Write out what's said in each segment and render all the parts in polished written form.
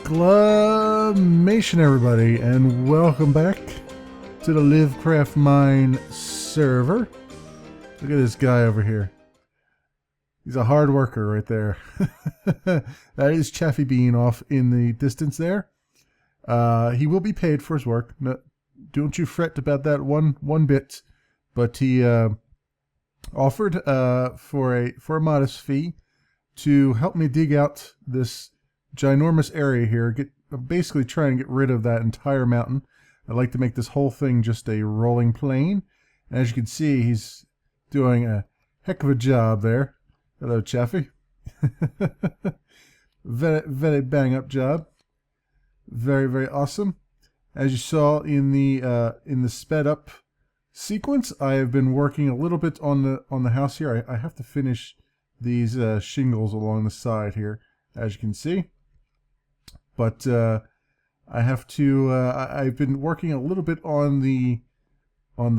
Exclamation everybody, and welcome back to the LiveCraftMine server. Look at this guy over here. He's a hard worker right there. That is Chaffy being off in the distance there. He will be paid for his work. No, don't you fret about that one bit. But he offered for a modest fee to help me dig out this ginormous area here. Basically trying to get rid of that entire mountain. I'd like to make this whole thing just a rolling plain. And as you can see, he's doing a heck of a job there. Hello, Chaffy. very bang up job. Very awesome. As you saw in the sped up sequence, I have been working a little bit on the house here. I have to finish these shingles along the side here, as you can see. But I have to. I've been working a little bit on the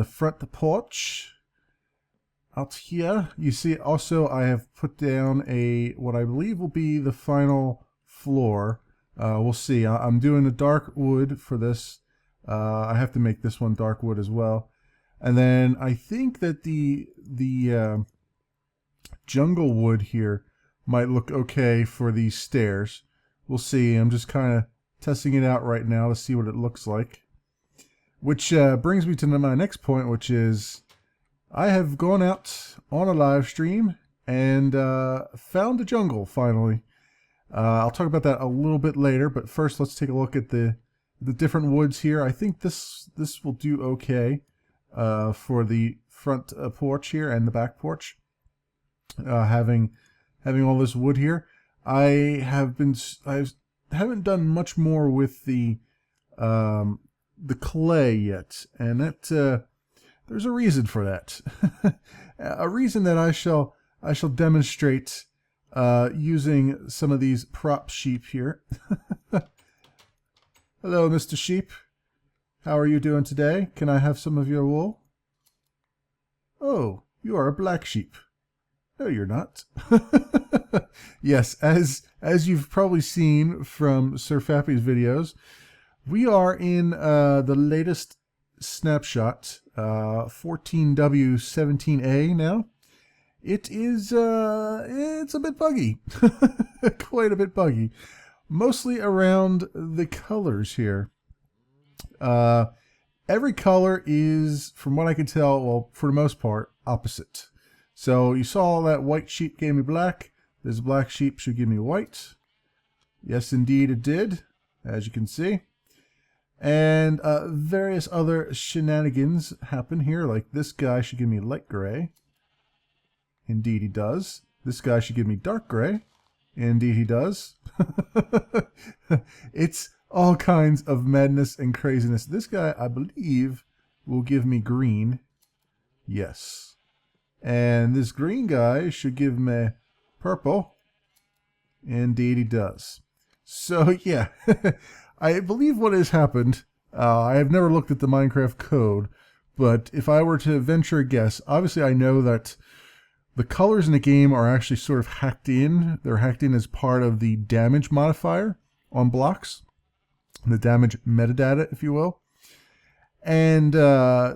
front porch. Out here, you see. Also, I have put down what I believe will be the final floor. We'll see. I'm doing the dark wood for this. I have to make this one dark wood as well. And then I think that the jungle wood here might look okay for these stairs. We'll see. I'm just kind of testing it out right now to see what it looks like. Which brings me to my next point, which is I have gone out on a live stream and found a jungle finally. I'll talk about that a little bit later, but first let's take a look at the different woods here. I think this will do okay for the front porch here and the back porch. Having all this wood here, I haven't done much more with the clay yet, and that there's a reason for that. A reason that I shall demonstrate using some of these prop sheep here. Hello, Mr. Sheep. How are you doing today? Can I have some of your wool? Oh, you are a black sheep. No, you're not. Yes, as you've probably seen from Sir Fappy's videos, we are in the latest snapshot, 14W17A now. It is it's a bit buggy. Quite a bit buggy. Mostly around the colors here. Every color is, from what I can tell, well, for the most part, opposite. So you saw that white sheep gave me black. This black sheep should give me white. Yes, indeed it did, as you can see. And various other shenanigans happen here, like this guy should give me light gray. Indeed he does. This guy should give me dark gray. Indeed he does. It's all kinds of madness and craziness. This guy, I believe, will give me green. Yes. And this green guy should give me purple. Indeed he does. So yeah, I believe what has happened, I have never looked at the Minecraft code, but if I were to venture a guess, obviously I know that the colors in the game are actually sort of hacked in. They're hacked in as part of the damage modifier on blocks. The damage metadata, if you will. And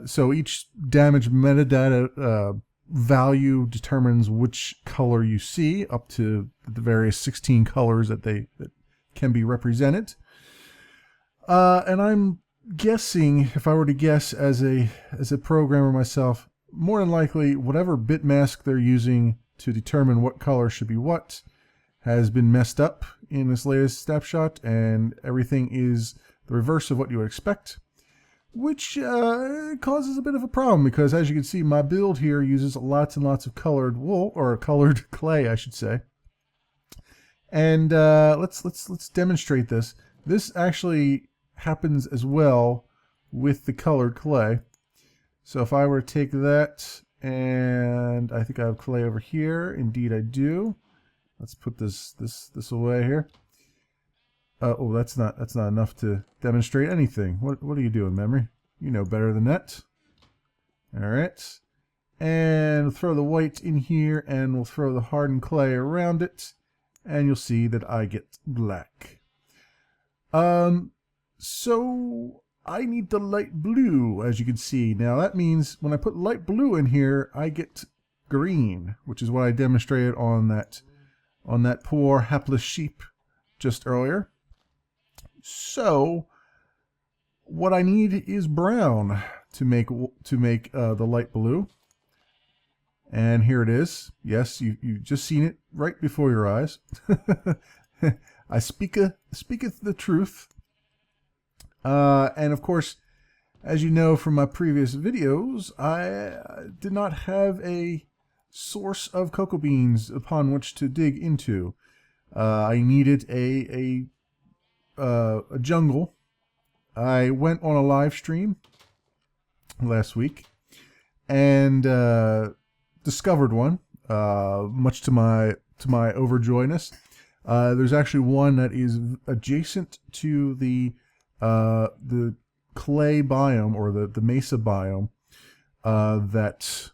so each damage metadata value determines which color you see, up to the various 16 colors that can be represented. And I'm guessing, if I were to guess as a programmer myself, more than likely whatever bit mask they're using to determine what color should be what has been messed up in this latest snapshot, and everything is the reverse of what you would expect, which causes a bit of a problem, because as you can see, my build here uses lots and lots of colored wool, or colored clay I should say. And let's demonstrate this. This actually happens as well with the colored clay. So if I were to take that, and I think I have clay over here. Indeed I do. Let's put this away here. Oh, that's not enough to demonstrate anything. What are you doing, memory? You know better than that. All right. And we'll throw the white in here, and we'll throw the hardened clay around it, and you'll see that I get black. So I need the light blue, as you can see. Now that means when I put light blue in here, I get green, which is what I demonstrated on that poor hapless sheep just earlier. So what I need is brown to make the light blue. And here it is. Yes, you just seen it right before your eyes. I speaketh the truth. And of course, as you know from my previous videos, I did not have a source of cocoa beans upon which to dig into. I needed a jungle. I went on a live stream last week and discovered one, much to my overjoyness. There's actually one that is adjacent to the clay biome, or the mesa biome, that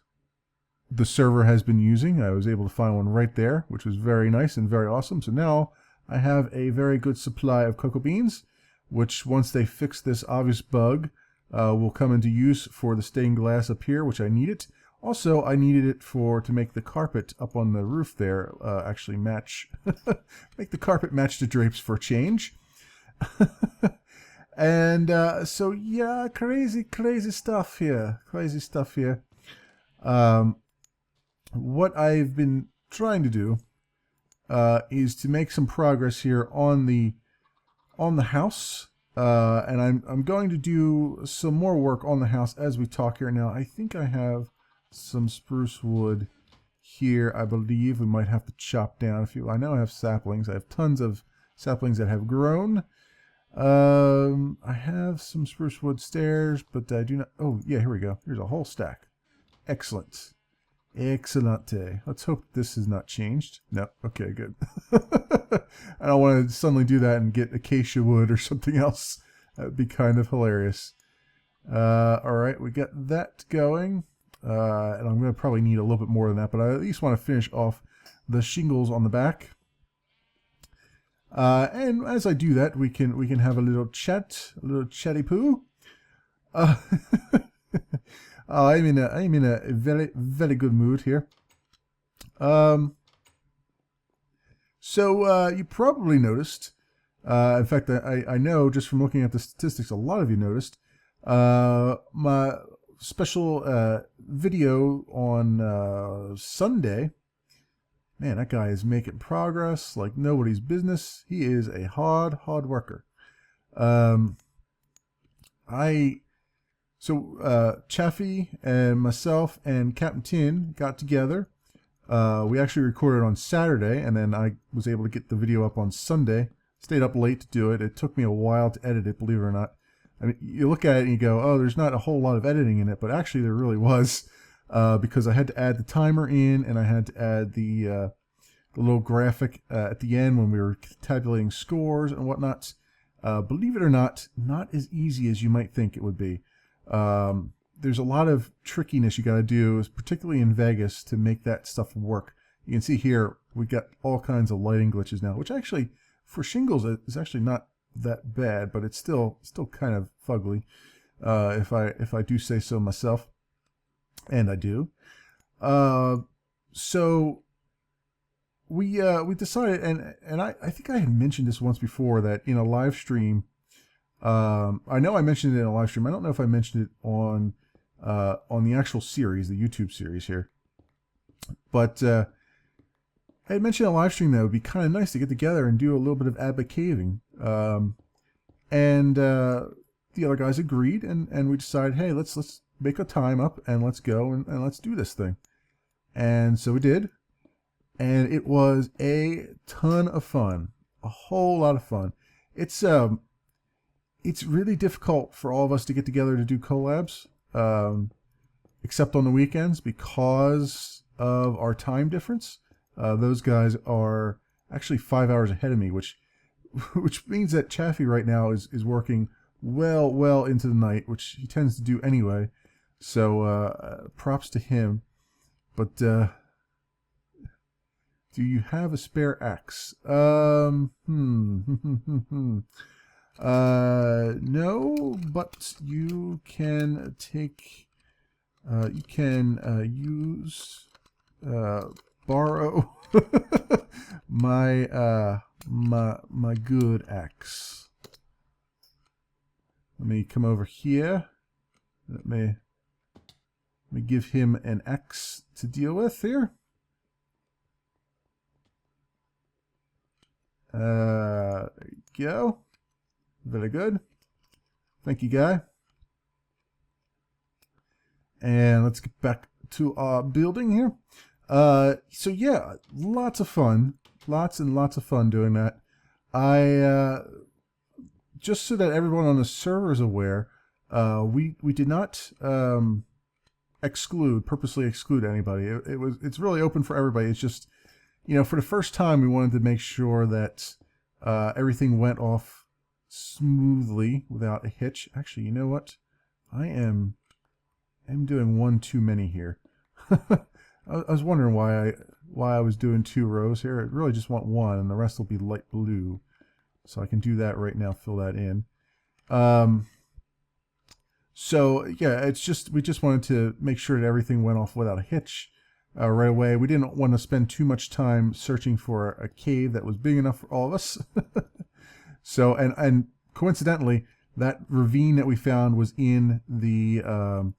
the server has been using. I was able to find one right there, which was very nice and very awesome. So now I have a very good supply of cocoa beans, which once they fix this obvious bug, will come into use for the stained glass up here, which I need it. Also, I needed it to make the carpet up on the roof there actually match, make the carpet match the drapes for a change. And so yeah, crazy stuff here. What I've been trying to do is to make some progress here on the house, and I'm going to do some more work on the house as we talk here. Now I think I have some spruce wood here. I believe we might have to chop down a few. I know I have saplings. I have tons of saplings that have grown. I have some spruce wood stairs, but I do not. Oh yeah, here we go. Here's a whole stack. Excellent. Excellente. Let's hope this has not changed. No. Okay, good. I don't want to suddenly do that and get acacia wood or something else. That would be kind of hilarious. Alright, we got that going. And I'm going to probably need a little bit more than that, but I at least want to finish off the shingles on the back. And as I do that, we can have a little chat, a little chatty poo. I'm in a very good mood here. So you probably noticed, in fact, I know just from looking at the statistics, a lot of you noticed my special video on Sunday. Man, that guy is making progress like nobody's business. He is a hard worker. Chaffy and myself and Captain Tin got together. We actually recorded on Saturday, and then I was able to get the video up on Sunday. Stayed up late to do it. It took me a while to edit it, believe it or not. I mean, you look at it and you go, oh, there's not a whole lot of editing in it, but actually there really was, because I had to add the timer in, and I had to add the little graphic at the end when we were tabulating scores and whatnot. Believe it or not as easy as you might think it would be. There's a lot of trickiness you got to do, particularly in Vegas, to make that stuff work. You can see here we got all kinds of lighting glitches now, which actually for shingles is actually not that bad, but it's still kind of fugly, if I do say so myself, and I do. So we decided, and I think I had mentioned this once before, that in a live stream. I know I mentioned it in a live stream. I don't know if I mentioned it on the actual series, the YouTube series here. But I had mentioned in a live stream that it would be kind of nice to get together and do a little bit of ad caving. And the other guys agreed, and we decided, hey, let's make a time up and let's go and let's do this thing. And so we did, and it was a ton of fun, a whole lot of fun. It's really difficult for all of us to get together to do collabs, except on the weekends because of our time difference. Those guys are actually 5 hours ahead of me, which means that Chaffy right now is working well into the night, which he tends to do anyway. So props to him. But do you have a spare axe? No, but you can take, you can use, borrow my, my good axe. Let me come over here. Let me give him an axe to deal with here. There you go. Very good. Thank you, guy. And let's get back to our building here. So yeah, lots of fun. Lots and lots of fun doing that. Just so that everyone on the server is aware, we did not purposely exclude anybody. It's really open for everybody. It's just, you know, for the first time, we wanted to make sure that everything went off smoothly without a hitch. Actually, you know what? I'm doing one too many here. I was wondering why I was doing 2 rows here. I really just want one, and the rest will be light blue. So I can do that right now, fill that in. So yeah, we just wanted to make sure that everything went off without a hitch right away. We didn't want to spend too much time searching for a cave that was big enough for all of us. So, and coincidentally, that ravine that we found was in the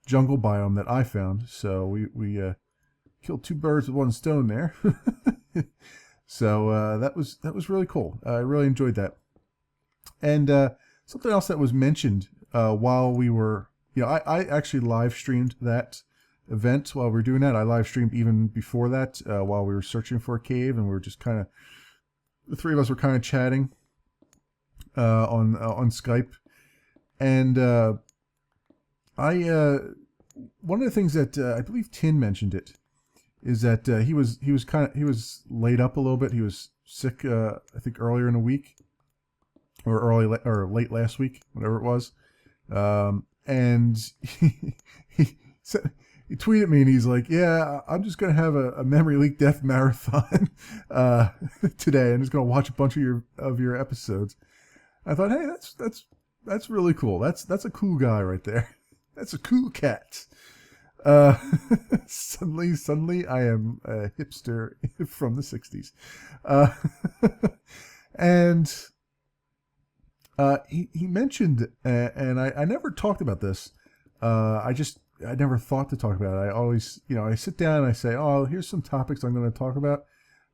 jungle biome that I found. So we killed 2 birds with 1 stone there. So that was really cool. I really enjoyed that. And something else that was mentioned while we were, you know, I actually live streamed that event while we were doing that. I live streamed even before that while we were searching for a cave, and we were just kind of, the 3 of us were kind of chatting on Skype. And one of the things that I believe Tin mentioned it, is that he was laid up a little bit. He was sick, I think earlier in the week, or late last week, whatever it was. And he tweeted me, and he's like, "Yeah, I'm just gonna have a memory leak death marathon today. I'm just gonna watch a bunch of your episodes." I thought, hey, that's really cool. That's a cool guy right there. That's a cool cat. Suddenly I am a hipster from the 60s. And he mentioned, and I never talked about this. I never thought to talk about it. I always, you know, I sit down and I say, oh, here's some topics I'm going to talk about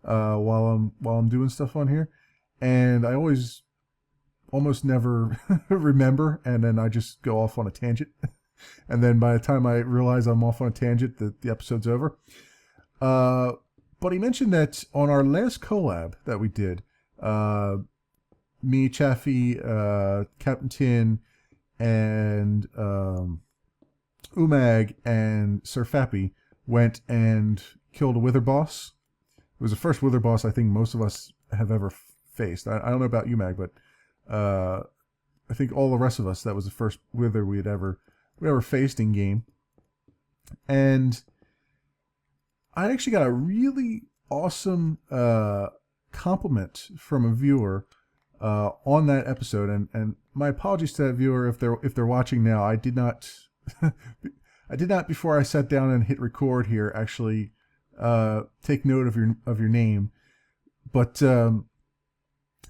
while I'm doing stuff on here, and I almost never remember, and then I just go off on a tangent. And then by the time I realize I'm off on a tangent, the episode's over. But he mentioned that on our last collab that we did, me, Chaffy, Captain Tin, and Umag and Sir Fappy went and killed a wither boss. It was the first wither boss I think most of us have ever faced. I don't know about Umag, but I think all the rest of us, that was the first wither we ever faced in game. And I actually got a really awesome compliment from a viewer on that episode, and my apologies to that viewer if they're watching now. I did not before I sat down and hit record here actually take note of your name, but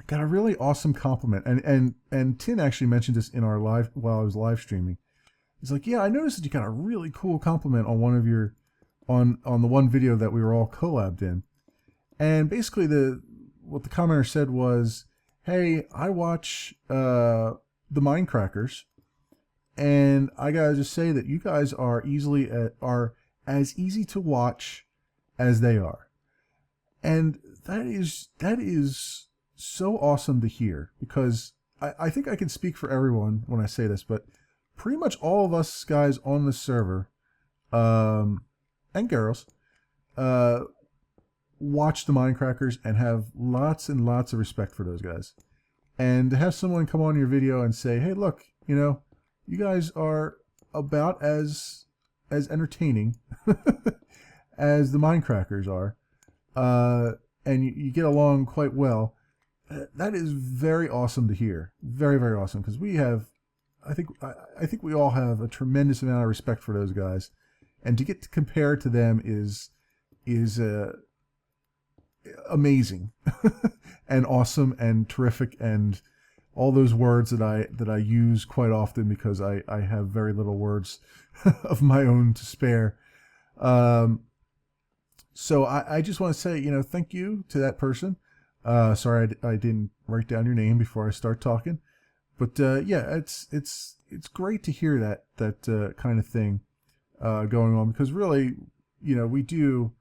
got a really awesome compliment, and Tin actually mentioned this in our live while I was live streaming. He's like, yeah, I noticed that you got a really cool compliment on one of your, on the one video that we were all collabed in. And basically what the commenter said was, hey, I watch the Minecrackers, and I gotta just say that you guys are as easy to watch as they are. And that is so awesome to hear, because I think I can speak for everyone when I say this, but pretty much all of us guys on the server, and girls, watch the Minecrackers and have lots and lots of respect for those guys. And to have someone come on your video and say, hey, look, you know, you guys are about as entertaining as the Minecrackers are, and you get along quite well. that is very awesome to hear. Very, very awesome, because we have, I think we all have a tremendous amount of respect for those guys, and to get to compare to them is amazing and awesome and terrific, and all those words that I use quite often because I have very little words of my own to spare. So I just want to say, thank you to that person. Sorry I didn't write down your name before I start talking, but yeah, it's great to hear that kind of thing going on, because really, we do,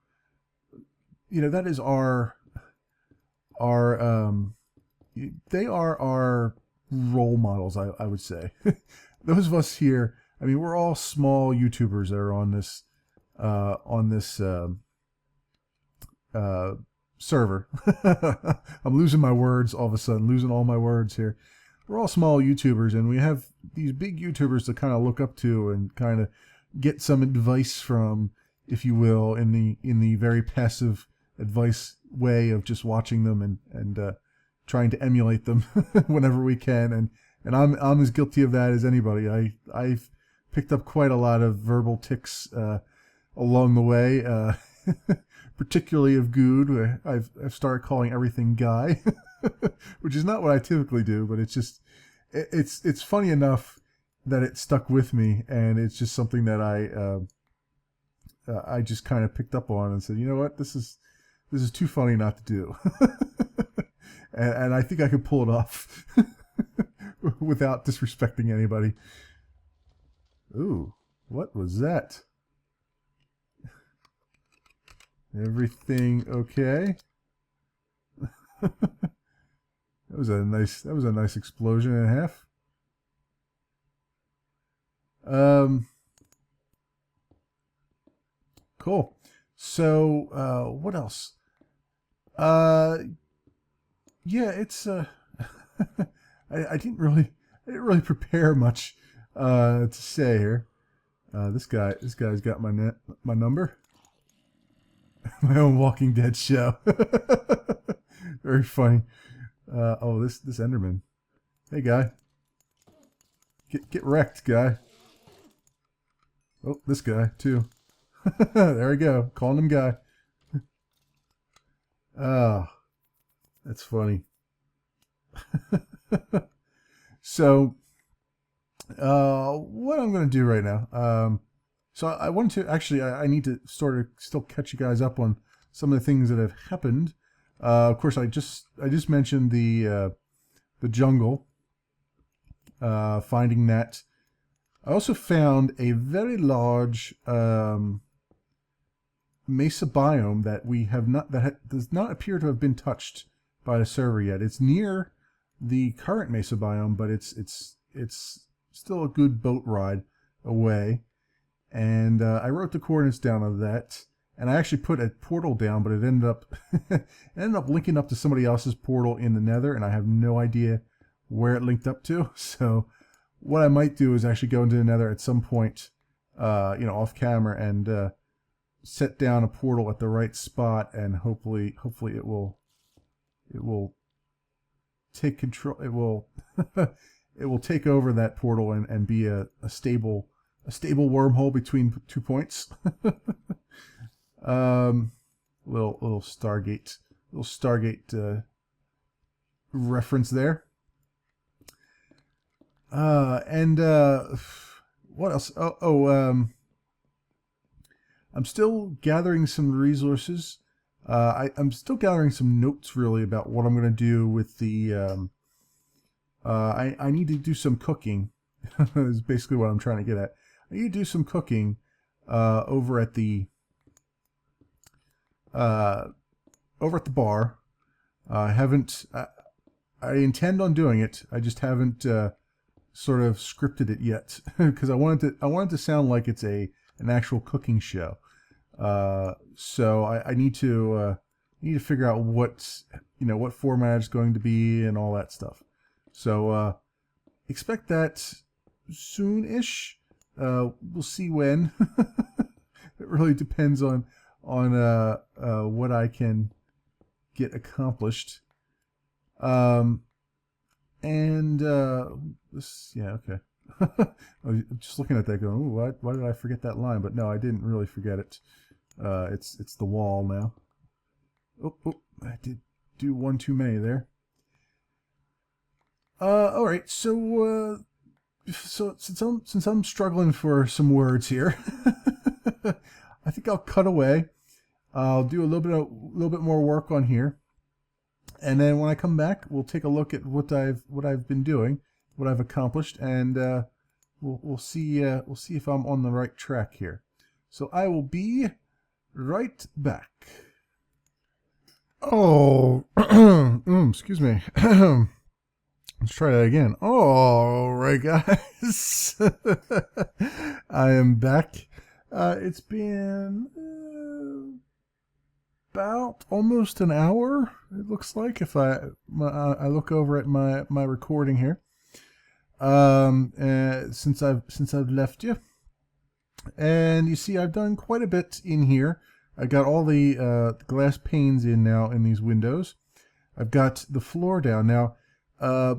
that is our they are our role models, I would say. Those of us here, I mean, we're all small YouTubers that are on this server. I'm losing my words all of a sudden, losing all my words here. We're all small YouTubers, and we have these big YouTubers to kind of look up to and kind of get some advice from, if you will, in the very passive advice way of just watching them and trying to emulate them whenever we can. And I'm as guilty of that as anybody. I've picked up quite a lot of verbal tics along the way, particularly of Good, where I've started calling everything Guy, which is not what I typically do, but it's funny enough that it stuck with me, and it's just something that I just kind of picked up on and said, you know what, this is too funny not to do. and I think I could pull it off without disrespecting anybody. Ooh, what was that? Everything okay? That was a nice explosion and a half. Cool. So what else? Yeah, it's I didn't really prepare much to say here. This guy's got my number. My own Walking Dead show. Very funny. Oh, this Enderman. Hey, guy. Get wrecked, guy. Oh, this guy too. There we go. Calling him guy. Ah, that's funny. So, what I'm going to do right now. So I wanted to actually, I need to sort of still catch you guys up on some of the things that have happened. Of course, I just mentioned the jungle. Finding that. I also found a very large mesa biome that we have not does not appear to have been touched by the server yet. It's near the current mesa biome, but it's still a good boat ride away. And I wrote the coordinates down of that, and I actually put a portal down, but it ended up linking up to somebody else's portal in the Nether, and I have no idea where it linked up to. So what I might do is actually go into the Nether at some point, off camera, and set down a portal at the right spot, and hopefully it will take control. It will it will take over that portal and be a stable wormhole between 2 points. Little Stargate reference there. And what else? I'm still gathering some resources. I'm still gathering some notes really about what I'm going to do with the. I need to do some cooking. Is basically what I'm trying to get at. I need to do some cooking over at the bar. I haven't. I intend on doing it. I just haven't sort of scripted it yet because I want it to sound like it's an actual cooking show. So I need to figure out what format it's going to be and all that stuff. So expect that soon-ish. We'll see when. It really depends on what I can get accomplished. And this, yeah, okay. I was just looking at that going, ooh, why did I forget that line? But no, I didn't really forget it. It's the wall now. Oh, I did do one too many there. All right, so since I'm struggling for some words here, I think I'll cut away. I'll do a little bit more work on here, and then when I come back, we'll take a look at what I've been doing, what I've accomplished, and we'll see if I'm on the right track here. So I will be right back. Oh, excuse me. Let's try that again. All right, guys. I am back. It's been about almost an hour, it looks like, if I look over at my recording here. Since I've left you. And you see I've done quite a bit in here. I got all the glass panes in now in these windows. I've got the floor down. Now,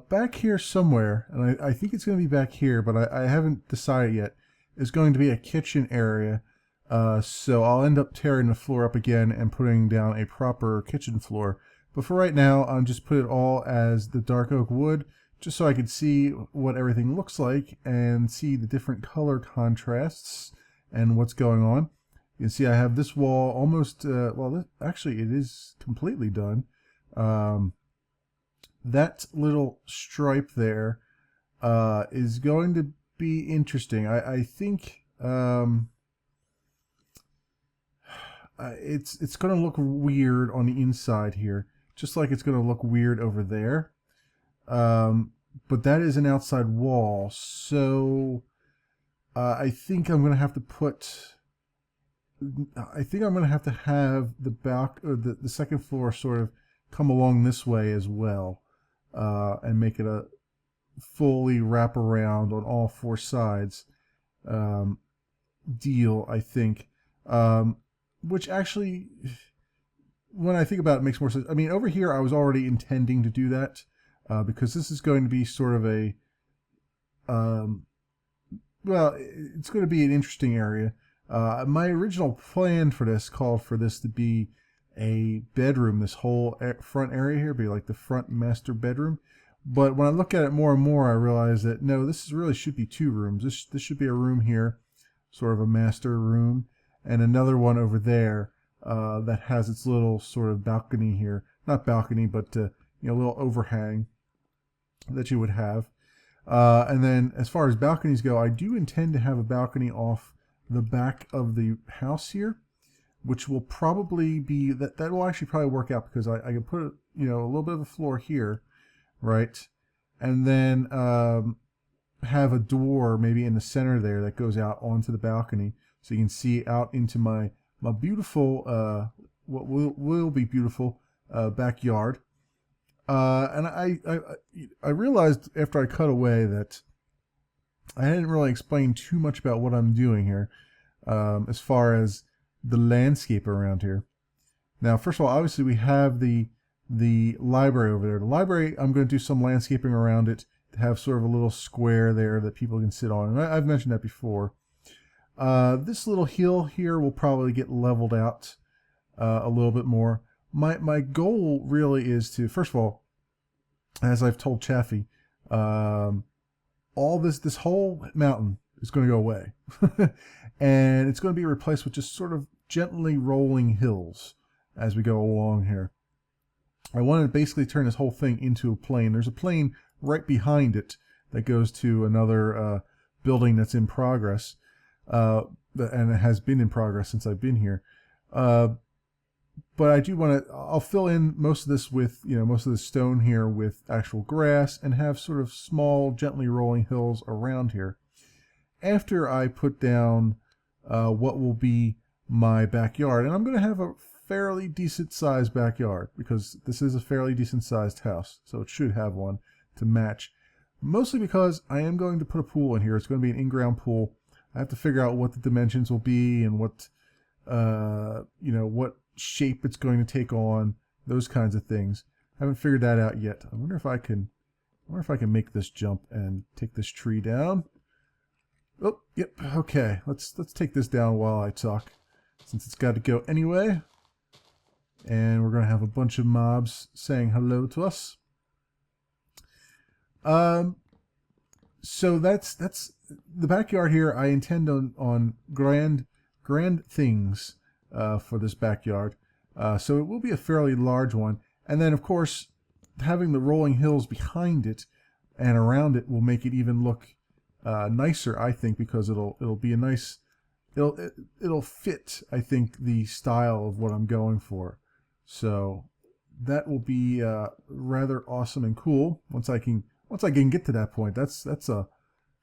back here somewhere, and I think it's going to be back here, but I haven't decided yet, is going to be a kitchen area. So I'll end up tearing the floor up again and putting down a proper kitchen floor. But for right now, I'll just put it all as the dark oak wood, just so I can see what everything looks like and see the different color contrasts and what's going on. You can see I have this wall almost, well, actually it is completely done. That little stripe there is going to be interesting. I think it's going to look weird on the inside here, just like it's going to look weird over there. But that is an outside wall, so I think I'm going to have to put. I think I'm going to have the back or the second floor sort of come along this way as well, and make it a fully wrap around on all four sides deal. I think, which actually, when I think about it, makes more sense. I mean, over here I was already intending to do that because this is going to be sort of a well, it's going to be an interesting area. My original plan for this called for this to be a bedroom. This whole front area here be like the front master bedroom. But when I look at it more and more, I realize that no, this really should be two rooms. This should be a room here, sort of a master room, and another one over there that has its little sort of balcony here. Not balcony, but you know, little overhang that you would have. And then as far as balconies go, I do intend to have a balcony off the back of the house here, which will probably be that will actually probably work out because I can put you know, a little bit of a floor here, right, and then have a door maybe in the center there that goes out onto the balcony, so you can see out into my beautiful what will be beautiful backyard. And I realized after I cut away that I didn't really explain too much about what I'm doing here as far as the landscape around here. Now, first of all, obviously we have the library over there. The library, I'm going to do some landscaping around it to have sort of a little square there that people can sit on. And I've mentioned that before. This little hill here will probably get leveled out a little bit more. My goal really is to, first of all, as I've told Chaffy, all this whole mountain is going to go away. And it's going to be replaced with just sort of gently rolling hills as we go along here. I want to basically turn this whole thing into a plain. There's a plain right behind it that goes to another building that's in progress, and it has been in progress since I've been here. But I do want to, I'll fill in most of this with, you know, most of the stone here with actual grass and have sort of small, gently rolling hills around here. After I put down what will be my backyard, and I'm going to have a fairly decent sized backyard because this is a fairly decent sized house, so it should have one to match. Mostly because I am going to put a pool in here. It's going to be an in-ground pool. I have to figure out what the dimensions will be and what, you know, what shape it's going to take on, those kinds of things. Haven't figured that out yet. I wonder if I can make this jump and take this tree down. Oh, yep. Okay, let's take this down while I talk, since it's got to go anyway. And we're gonna have a bunch of mobs saying hello to us. So that's the backyard here. I intend on grand things for this backyard. So it will be a fairly large one. And then, of course, having the rolling hills behind it and around it will make it even look nicer, I think, because it'll be a nice, it'll fit, I think, the style of what I'm going for. So that will be rather awesome and cool once I can get to that point.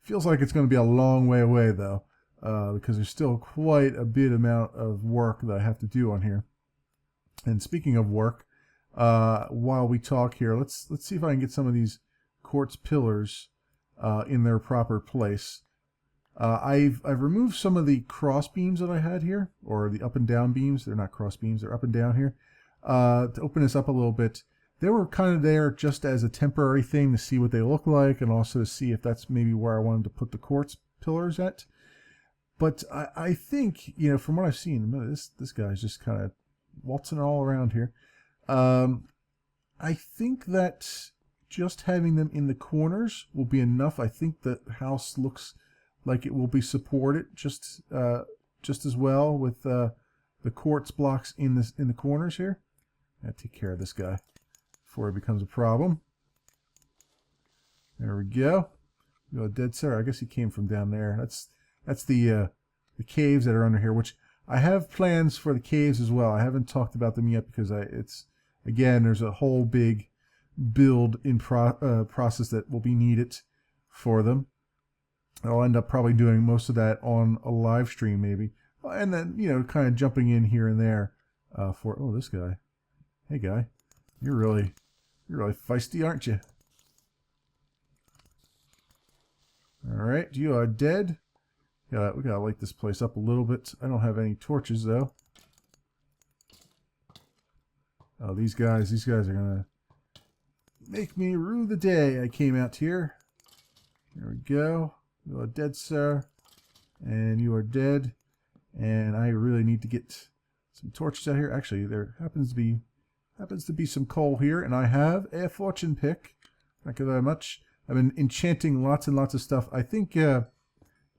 Feels like it's going to be a long way away though, because there's still quite a bit amount of work that I have to do on here. And speaking of work, while we talk here, let's see if I can get some of these quartz pillars in their proper place. I've removed some of the cross beams that I had here, or the up and down beams. They're not cross beams; they're up and down here. To open this up a little bit, they were kind of there just as a temporary thing to see what they look like, and also to see if that's maybe where I wanted to put the quartz pillars at. But I think, you know, from what I've seen, this guy's just kind of waltzing all around here. I think that just having them in the corners will be enough. I think the house looks like it will be supported just as well with the quartz blocks in the corners here. I gotta take care of this guy before it becomes a problem. There we go. You dead sir. I guess he came from down there. That's the caves that are under here, which I have plans for the caves as well. I haven't talked about them yet because again, there's a whole big build in process that will be needed for them. I'll end up probably doing most of that on a live stream maybe, and then, you know, kind of jumping in here and there for this guy. Hey guy, you're really feisty, aren't you? All right, you are dead. We gotta light this place up a little bit. I don't have any torches though. Oh, these guys are gonna make me rue the day I came out here. There we go. You are dead, sir, and you are dead. And I really need to get some torches out here. Actually, there happens to be some coal here, and I have a fortune pick. Thank you very much. I've been enchanting lots and lots of stuff. I think I'm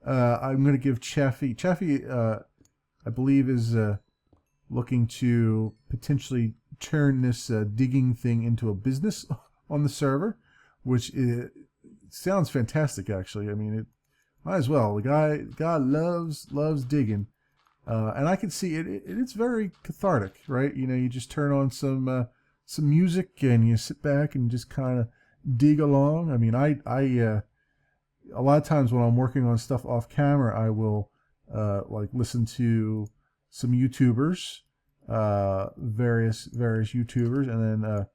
going to give Chaffy. Chaffy, I believe, is looking to potentially turn this digging thing into a business on the server, which sounds fantastic. Actually, I mean, it might as well. The guy loves digging. And I can see it's very cathartic, right? You know, you just turn on some music and you sit back and just kind of dig along. I mean, a lot of times when I'm working on stuff off camera, I will like listen to some YouTubers, various YouTubers, and then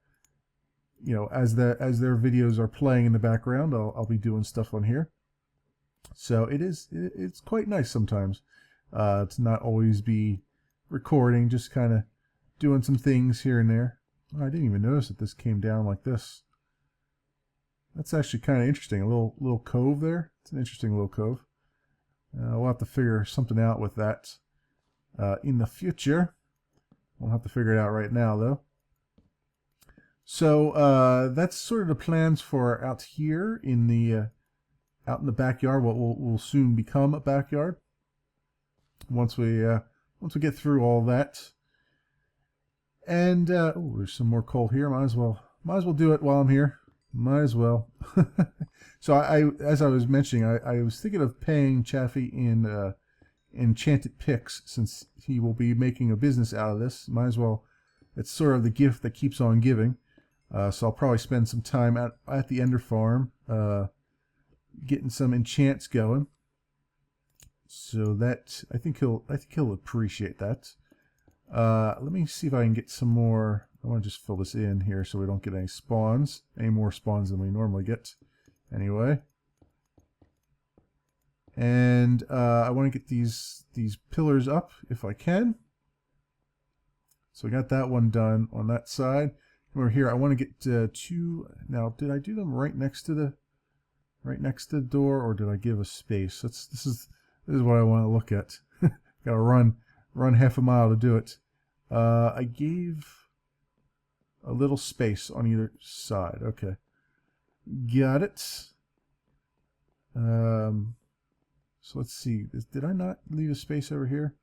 you know, as their videos are playing in the background, I'll be doing stuff on here. So it's quite nice sometimes. To not always be recording, just kind of doing some things here and there. Oh, I didn't even notice that this came down like this. That's actually kind of interesting. A little cove there. It's an interesting little cove. We'll have to figure something out with that in the future. We'll have to figure it out right now, though. So that's sort of the plans for out here in the backyard. What will soon become a backyard. Once we get through all that, and there's some more coal here. Might as well do it while I'm here. Might as well. So as I was mentioning, I was thinking of paying Chaffy in enchanted picks, since he will be making a business out of this. Might as well. It's sort of the gift that keeps on giving. So I'll probably spend some time at the Ender Farm, getting some enchants going. So that I think he'll appreciate that. Let me see if I can get some more. I want to just fill this in here so we don't get any more spawns than we normally get. Anyway, and I want to get these pillars up if I can. So I got that one done on that side. over here. I want to get two. Now, did I do them right next to the door, or did I give a space? This is what I want to look at. Got to run half a mile to do it. I gave a little space on either side. Okay, got it. So let's see. Did I not leave a space over here?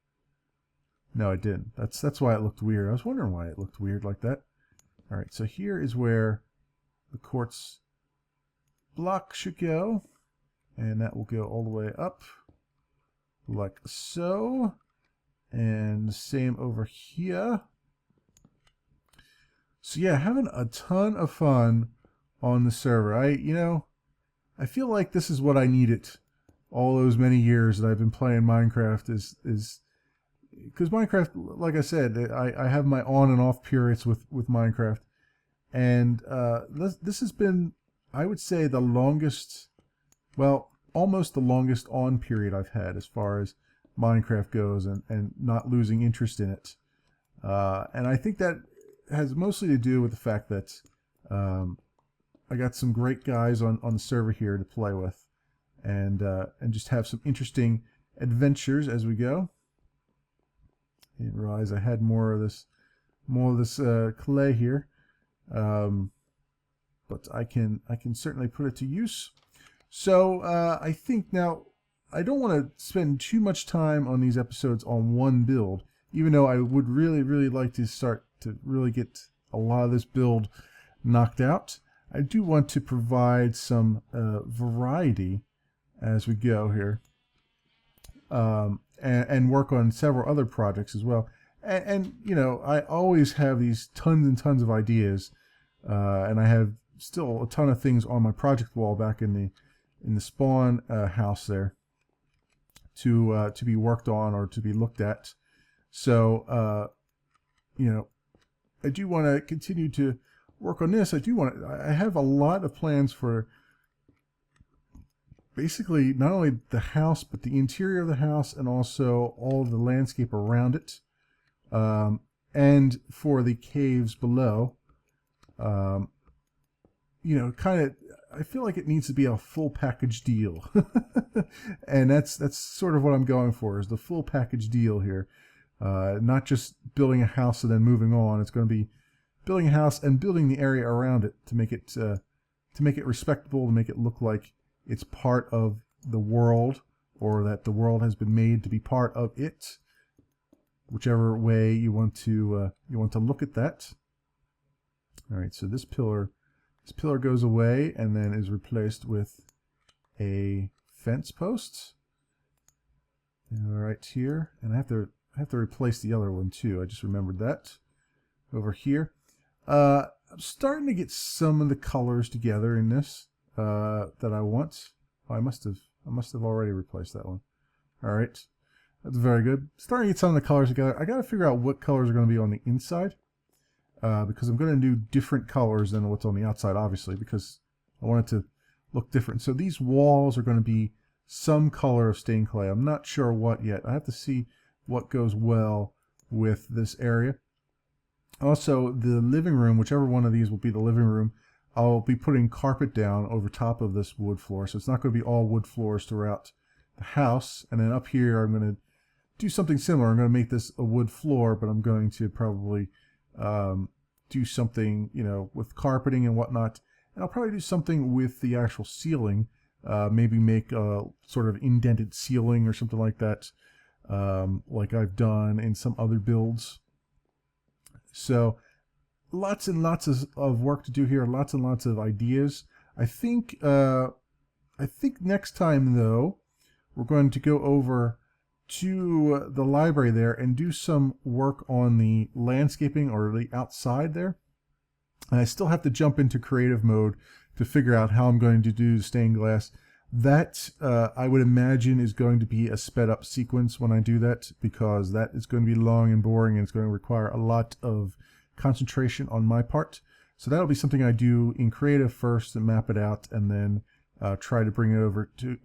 No, I didn't. That's why it looked weird. I was wondering why it looked weird like that. All right, so here is where the quartz block should go, and that will go all the way up like so, and the same over here. So yeah, having a ton of fun on the server. I feel like this is what I needed all those many years that I've been playing Minecraft, is because Minecraft, like I said, I have my on and off periods with Minecraft, and this has been, I would say, the longest, well, almost the longest on period I've had as far as Minecraft goes, and not losing interest in it. And I think that has mostly to do with the fact that I got some great guys on the server here to play with, and just have some interesting adventures as we go. I didn't realize I had more of this clay here, but I can certainly put it to use. So I think now I don't want to spend too much time on these episodes on one build, even though I would really like to start to really get a lot of this build knocked out. I do want to provide some variety as we go here, and work on several other projects as well. And I always have these tons and tons of ideas, and I have still a ton of things on my project wall back in the spawn house there to be worked on or to be looked at. So I do want to continue to work on this. I have a lot of plans for basically not only the house, but the interior of the house, and also all of the landscape around it, and for the caves below. Kind of, I feel like it needs to be a full package deal. And that's sort of what I'm going for, is the full package deal here. Not just building a house and then moving on. It's going to be building a house and building the area around it to make it respectable, to make it look like it's part of the world, or that the world has been made to be part of it. Whichever way you want to look at that. All right, so this pillar goes away and then is replaced with a fence post. All right, here, and I have to replace the other one too. I just remembered that over here. I'm starting to get some of the colors together in this that I want. Oh, I must have already replaced that one. All right, that's very good. Starting to get some of the colors together. I got to figure out what colors are going to be on the inside, because I'm going to do different colors than what's on the outside, obviously, because I want it to look different. So these walls are going to be some color of stained clay. I'm not sure what yet. I have to see what goes well with this area. Also, the living room, whichever one of these will be the living room, I'll be putting carpet down over top of this wood floor. So it's not going to be all wood floors throughout the house. And then up here, I'm going to do something similar. I'm going to make this a wood floor, but I'm going to probably do something, with carpeting and whatnot. And I'll probably do something with the actual ceiling. Maybe make a sort of indented ceiling or something like that, like I've done in some other builds. So lots and lots of work to do here, lots and lots of ideas. I think next time, though, we're going to go over to the library there and do some work on the landscaping, or the outside there. And I still have to jump into creative mode to figure out how I'm going to do the stained glass. That, I would imagine, is going to be a sped up sequence when I do that, because that is going to be long and boring, and it's going to require a lot of concentration on my part. So that'll be something I do in creative first and map it out, and then try to bring it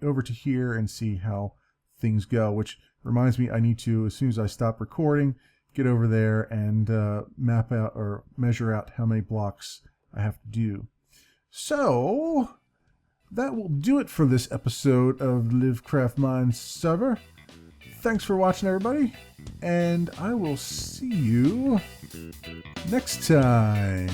over to here and see how things go. Which reminds me, I need to, as soon as I stop recording, get over there and map out or measure out how many blocks I have to do. So that will do it for this episode of LiveCraftMine server. Thanks for watching, everybody, and I will see you next time.